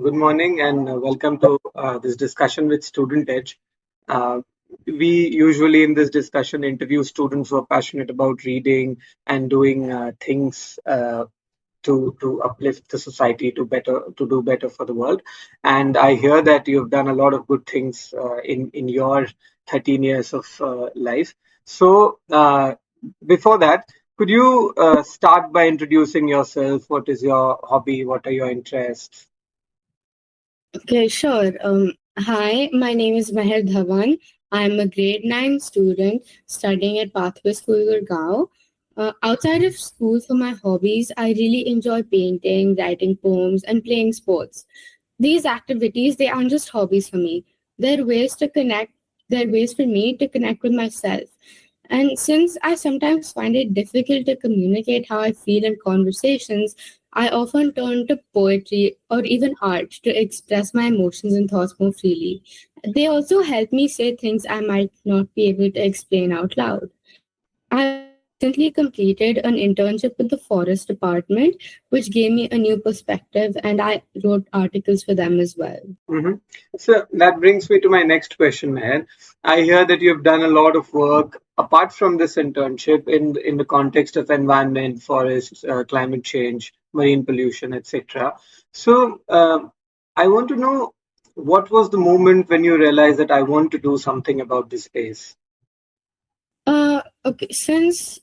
Good morning and welcome to this discussion with StudentEdge. Uh, we usually in this discussion interview students who are passionate about reading and doing things to uplift the society to do better for the world. And I hear that you've done a lot of good things in your 13 years of life. So before that, could you start by introducing yourself? What is your hobby? What are your interests? Okay, sure. Hi, my name is Mehr Dhawan. I'm a grade 9 student studying at Pathway School, Gurgaon. Outside of school, for my hobbies, I really enjoy painting, writing poems, and playing sports. These activities, they aren't just hobbies for me. They're ways to connect, they're ways for me to connect with myself. And since I sometimes find it difficult to communicate how I feel in conversations, I often turn to poetry or even art to express my emotions and thoughts more freely. They also help me say things I might not be able to explain out loud. I also recently completed an internship with the Forest Department, which gave me a new perspective, and I wrote articles for them as well. hmm So that brings me to my next question, Meher. I hear that you've done a lot of work apart from this internship in the context of environment, forests, climate change, marine pollution, etc. So I want to know what was the moment when you realized that I want to do something about this space? Okay, since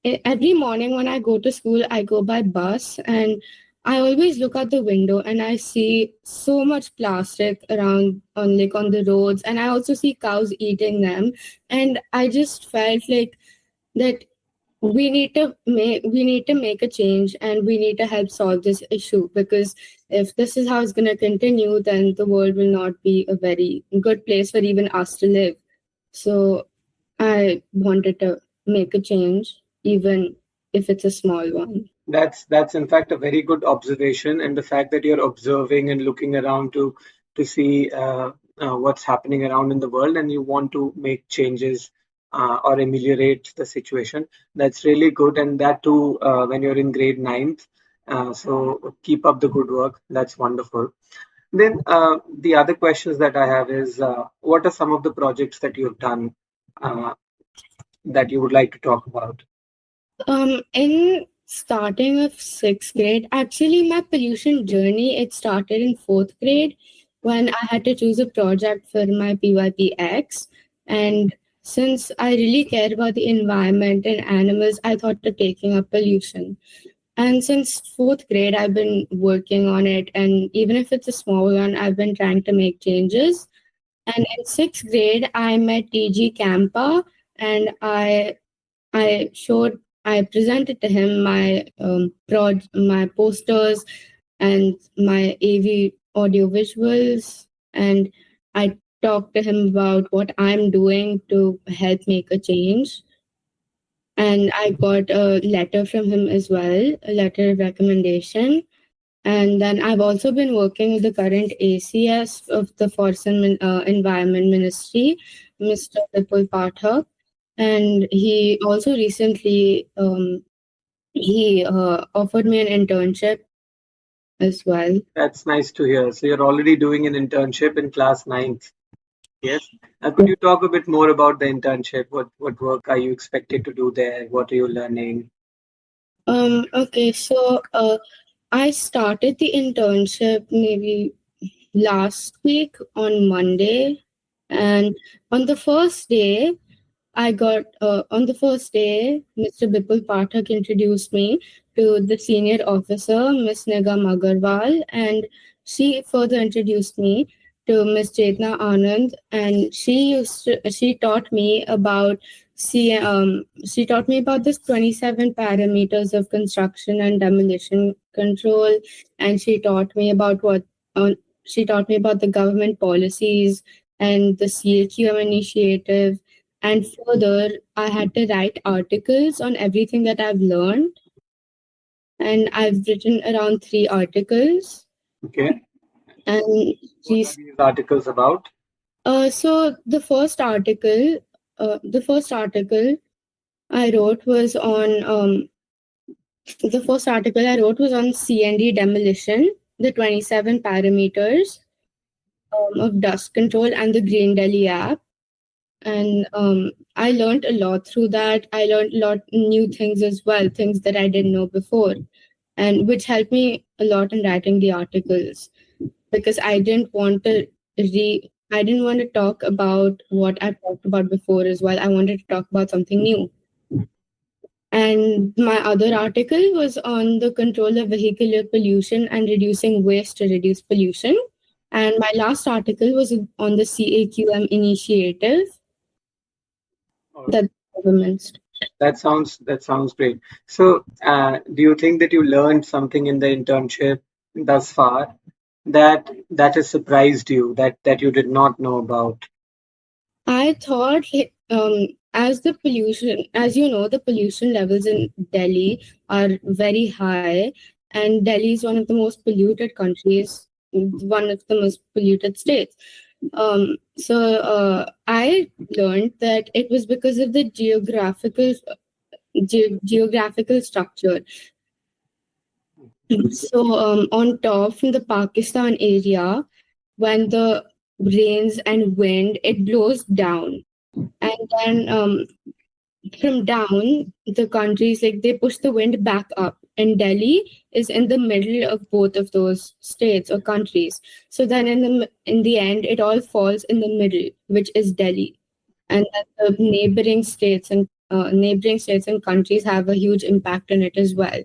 every morning when I go to school, I go by bus, and I always look out the window and I see so much plastic around on the roads, and I also see cows eating them, and I just felt like that we need to make a change, and we need to help solve this issue, because if this is how it's going to continue, then the world will not be a very good place for even us to live. So I wanted to make a change, even if it's a small one. That's in fact a very good observation, and the fact that you're observing and looking around to see what's happening around in the world, and you want to make changes or ameliorate the situation. That's really good, and that too when you're in grade ninth. So keep up the good work. That's wonderful. Then the other questions that I have is, what are some of the projects that you've done uh, that you would like to talk about? In starting of sixth grade, actually, my pollution journey, it started in fourth grade when I had to choose a project for my PYPX. And since I really care about the environment and animals, I thought of taking up pollution. And since fourth grade, I've been working on it. And even if it's a small one, I've been trying to make changes. And in sixth grade, I met TG Campa, and I presented to him my posters and my AV audio visuals, and I talked to him about what I'm doing to help make a change. And I got a letter from him as well, a letter of recommendation. And then I've also been working with the current ACS of the Forest and Environment Ministry, Mr. Vipul Pathak. And he also recently he offered me an internship as well. That's nice to hear. So you're already doing an internship in class ninth. Yes. Could you talk a bit more about the internship? What work are you expected to do there? What are you learning? Okay, so I started the internship maybe last week on Monday, and on the first day, on the first day, Mr. Bipul Pathak introduced me to the senior officer, Miss Nigam Agarwal, and she further introduced me to Miss Chetna Anand, and she taught me about she taught me about this 27 parameters of construction and demolition control, and she taught me about the government policies and the CHUM initiative. And further, I had to write articles on everything that I've learned. And I've written around 3 articles. Okay. And What are these, these articles about? so the first article I wrote was on, the first article I wrote was on CND demolition, the 27 parameters of dust control and the Green Delhi app. And I learned a lot through that. I learned a lot new things as well, things that I didn't know before, and which helped me a lot in writing the articles, because I didn't want to talk about what I've talked about before as well. I wanted to talk about something new. And my other article was on the control of vehicular pollution and reducing waste to reduce pollution. And my last article was on the CAQM initiative Or that the government. that sounds great. So, do you think that you learned something in the internship thus far that has surprised you, that you did not know about? I thought, as you know, the pollution levels in Delhi are very high, and Delhi is one of the most polluted countries, one of the most polluted states. I learned that it was because of the geographical structure. So, on top from the Pakistan area, when the rains and wind, it blows down, and then from down the countries, like they push the wind back up, and Delhi is in the middle of both of those states or countries. So then in the end, it all falls in the middle, which is Delhi, and then the neighboring states and countries have a huge impact on it as well.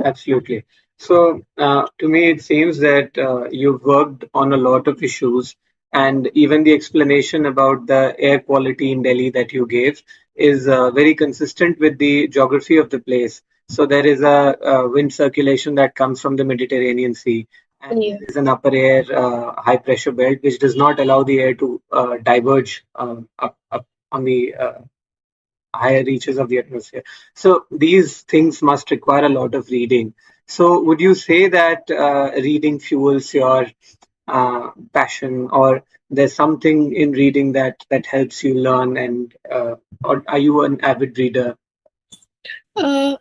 Absolutely. So, to me, it seems that you've worked on a lot of issues, and even the explanation about the air quality in Delhi that you gave is very consistent with the geography of the place. So, there is a wind circulation that comes from the Mediterranean Sea, and Yeah. there is an upper air high pressure belt which does not allow the air to diverge up on the higher reaches of the atmosphere. So these things must require a lot of reading. So would you say that reading fuels your passion, or there's something in reading that helps you learn, and or are you an avid reader? Uh,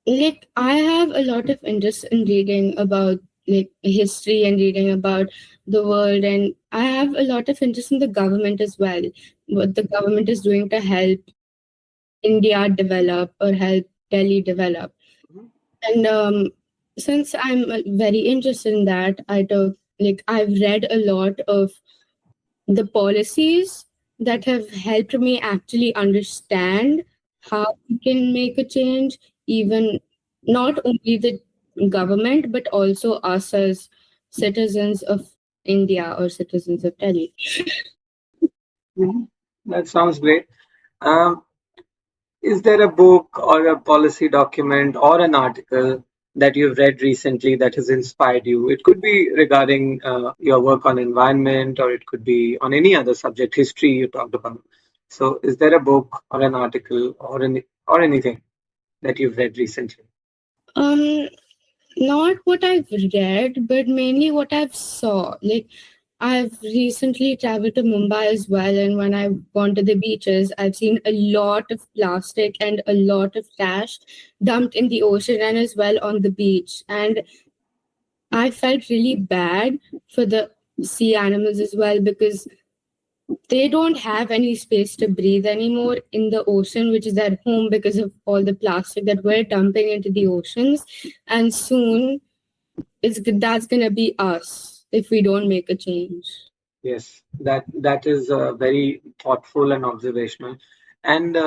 like I have a lot of interest in reading about like history and reading about the world, and I have a lot of interest in the government as well, what the government is doing to help India develop or help Delhi develop. Mhm. And since I'm very interested in that, I've read a lot of the policies that have helped me actually understand how we can make a change, even not only the government, but also us as citizens of India or citizens of Delhi. Mhm. That sounds great. Um, Is there a book or a policy document or an article that you've read recently that has inspired you? It could be regarding your work on environment, or it could be on any other subject, history you talked about. So, is there a book or an article or anything that you've read recently? Um, Not what I've read, but mainly what I've saw. Like I've recently traveled to Mumbai as well, and when I've gone to the beaches, I've seen a lot of plastic and a lot of trash dumped in the ocean and as well on the beach. And I felt really bad for the sea animals as well, because they don't have any space to breathe anymore in the ocean, which is their home, because of all the plastic that we're dumping into the oceans. And soon that's gonna be us if we don't make a change. Yes, that is very thoughtful and observational. And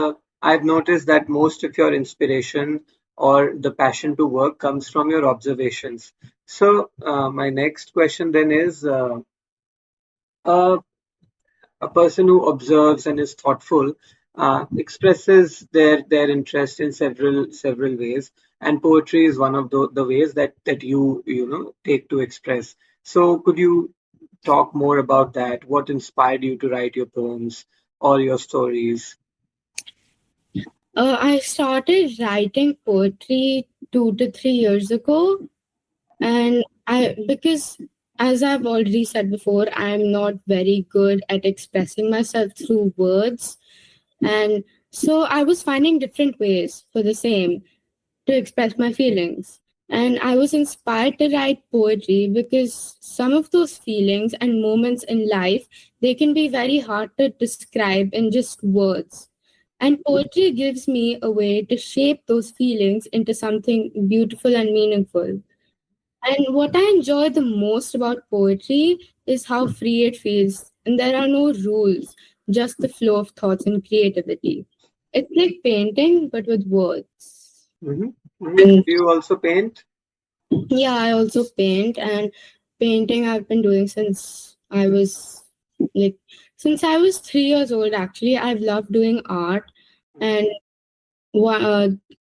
I've noticed that most of your inspiration or the passion to work comes from your observations. So, my next question then is uh, a person who observes and is thoughtful expresses their interest in several ways, and poetry is one of the ways that you know take to express. So, could you talk more about that? What inspired you to write your poems or your stories? I started writing poetry 2 to 3 years ago, and I because as I've already said before, I'm not very good at expressing myself through words, and so I was finding different ways for the same to express my feelings. And I was inspired to write poetry because some of those feelings and moments in life, they can be very hard to describe in just words. And poetry gives me a way to shape those feelings into something beautiful and meaningful. And what I enjoy the most about poetry is how free it feels. And there are no rules, just the flow of thoughts and creativity. It's like painting, but with words. Hmm. Hmm. And Do you also paint? yeah, I also paint, and painting I've been doing since I was like since I was 3 years old. Actually, I've loved doing art, and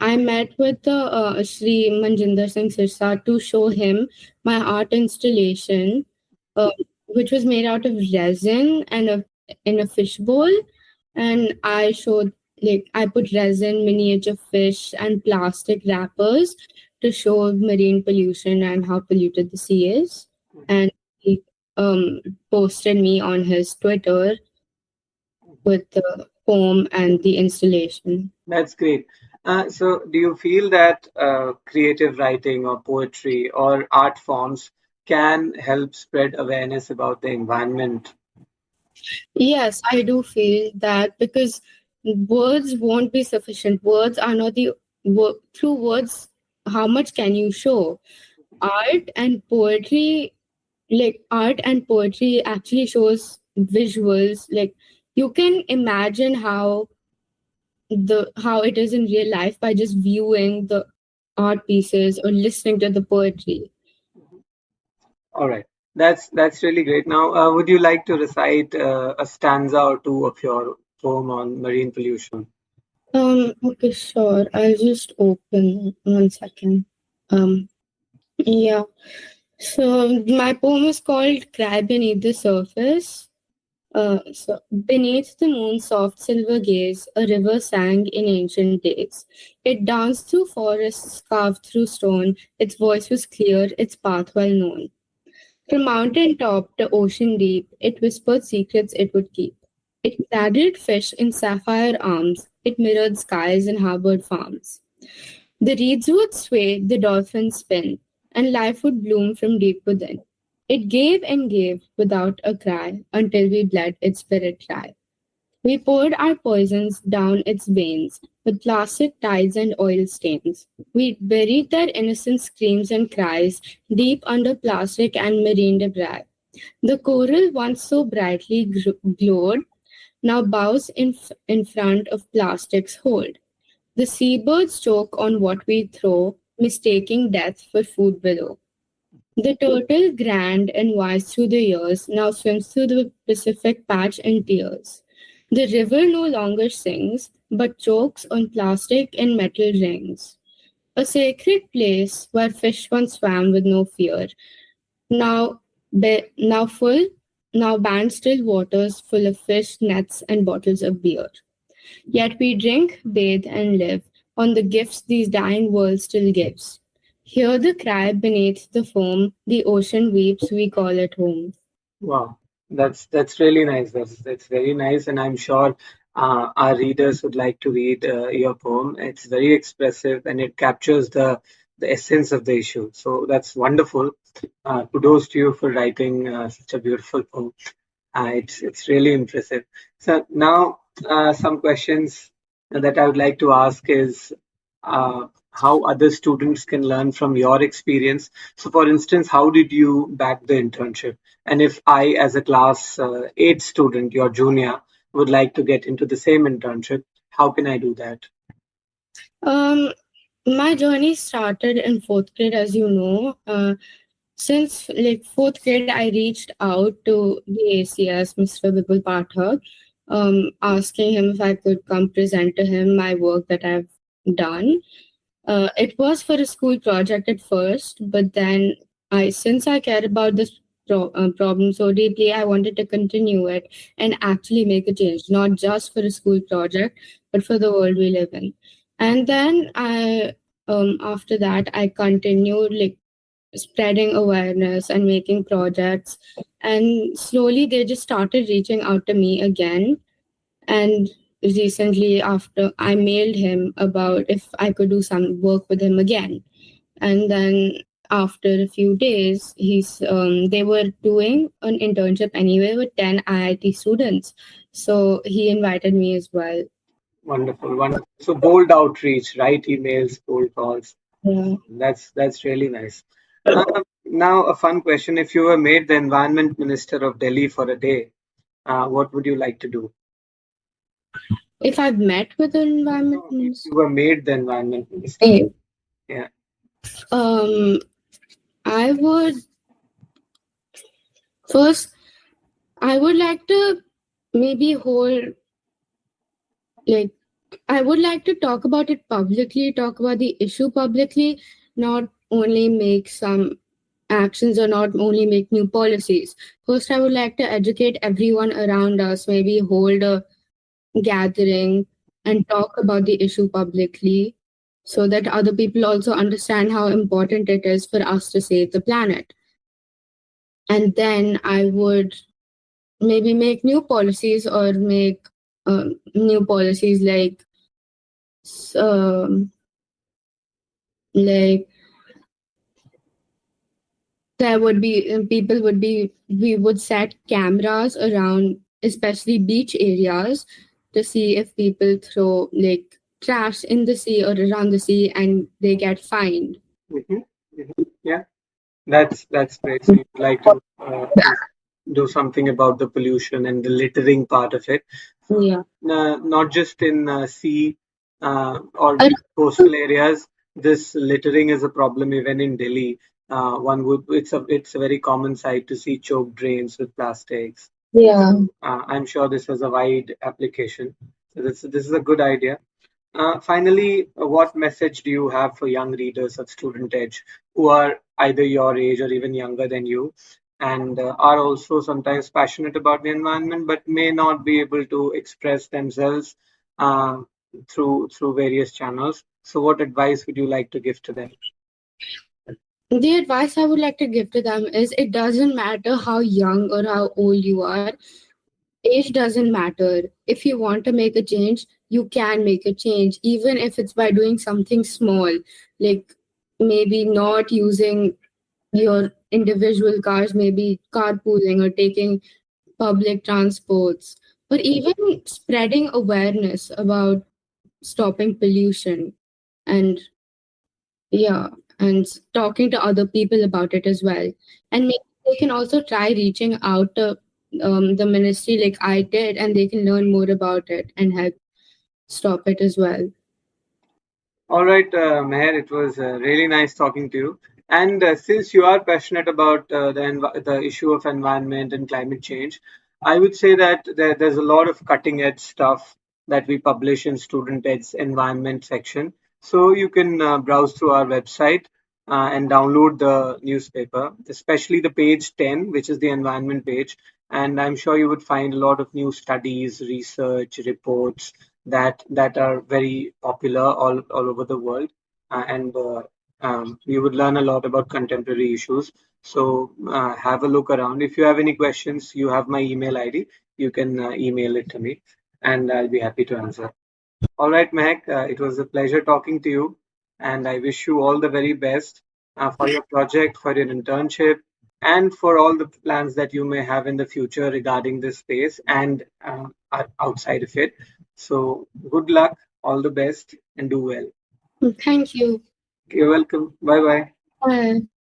I met with the Sri Manjinder Singh Sirsa to show him my art installation, uh, which was made out of resin and in a fishbowl. And I showed I put resin, miniature fish, and plastic wrappers to show marine pollution and how polluted the sea is. And he posted me on his Twitter with the poem and the installation. That's great. So, do you feel that creative writing or poetry or art forms can help spread awareness about the environment? Yes, I do feel that because words won't be sufficient. Words are not through words. How much can you show? Art and poetry, art and poetry actually shows visuals. Like you can imagine how it is in real life by just viewing the art pieces or listening to the poetry. All right, that's really great. Now, would you like to recite a stanza or two of your poem on marine pollution? Okay, sure. I'll just open 1 second. Um, yeah. So my poem is called Cry Beneath the Surface. Beneath the moon's soft silver gaze, a river sang in ancient days. It danced through forests carved through stone. Its voice was clear, its path well known. From mountain top to ocean deep, it whispered secrets it would keep. It cradled fish in sapphire arms. It mirrored skies and harbored farms. The reeds would sway, the dolphins spin, and life would bloom from deep within. It gave and gave without a cry until we bled its spirit dry. We poured our poisons down its veins with plastic tides and oil stains. We buried their innocent screams and cries deep under plastic and marine debris. The coral, once so brightly glowed, now bows in front of plastic's hold. The seabirds choke on what we throw, mistaking death for food below. The turtle, grand and wise through the years, now swims through the Pacific patch in tears. The river no longer sings, but chokes on plastic and metal rings. A sacred place where fish once swam with no fear, now, now full, now banned still waters full of fish, nets, and bottles of beer. Yet we drink, bathe, and live on the gifts these dying world still gives. Hear the cry beneath the foam, the ocean weeps, we call it home. Wow, that's really nice. That's very nice, and I'm sure our readers would like to read your poem. It's very expressive, and it captures the essence of the issue. So that's wonderful. Kudos to you for writing such a beautiful poem. It's really impressive. So now, some questions that I would like to ask is how other students can learn from your experience. So, for instance, how did you back the internship? And if I, as a class 8 student, your junior, would like to get into the same internship, how can I do that? Um, my journey started in fourth grade, as you know. Since fourth grade, I reached out to the ACS, Mr. Vipul Pathak, asking him if I could come present to him my work that I've done. It was for a school project at first, but then since I care about this problem so deeply, I wanted to continue it and actually make a change, not just for a school project, but for the world we live in. And then after that, I continued spreading awareness and making projects, and slowly they just started reaching out to me again. And recently, after I mailed him about if I could do some work with him again. And then after a few days, they were doing an internship anyway with 10 IIT students. So he invited me as well. Wonderful, wonderful. So bold outreach, right? Emails, cold calls. Yeah. That's really nice. Now a fun question: if you were made the environment minister of Delhi for a day, what would you like to do? If I've met with an environment No, if minister, you were made the environment minister, eh, yeah. um, I would first, I would like to maybe hold, like, I would like to talk about it publicly, talk about the issue publicly, not only make some actions or not only make new policies. First, I would like to educate everyone around us, maybe hold a gathering and talk about the issue publicly so that other people also understand how important it is for us to save the planet. And then I would maybe make new policies or make new policies um, like there would be people would be we would set cameras around especially beach areas to see if people throw like trash in the sea or around the sea and they get fined. Hmm. Yeah, that's great. So you'd like to do something about the pollution and the littering part of it. Yeah. Not just in sea or Uh, coastal areas. This littering is a problem even in Delhi. One would it's a very common sight to see choked drains with plastics. yeah. I'm sure this has a wide application. So this is a good idea. Finally, what message do you have for young readers of Student Edge who are either your age or even younger than you and are also sometimes passionate about the environment but may not be able to express themselves uh, through various channels? So, what advice would you like to give to them? The advice I would like to give to them is it doesn't matter how young or how old you are. Age doesn't matter. If you want to make a change, you can make a change, even if it's by doing something small, like maybe not using your individual cars, maybe carpooling or taking public transports, or even spreading awareness about stopping pollution and yeah, and talking to other people about it as well. And maybe they can also try reaching out to the ministry like I did, and they can learn more about it and help stop it as well. All right, Meher, it was really nice talking to you. And since you are passionate about the issue of environment and climate change, I would say that there's a lot of cutting edge stuff that we publish in Student Ed's environment section. So you can browse through our website and download the newspaper, especially the page 10, which is the environment page. And I'm sure you would find a lot of new studies, research, reports that are very popular all over the world, and you would learn a lot about contemporary issues. So have a look around. If you have any questions, you have my email ID. You can email it to me, and I'll be happy to answer. All right, Mehak, it was a pleasure talking to you, and I wish you all the very best for your project, for your internship, and for all the plans that you may have in the future regarding this space and outside of it. So, good luck, all the best, and do well. Thank you. You're welcome. Bye bye. Bye.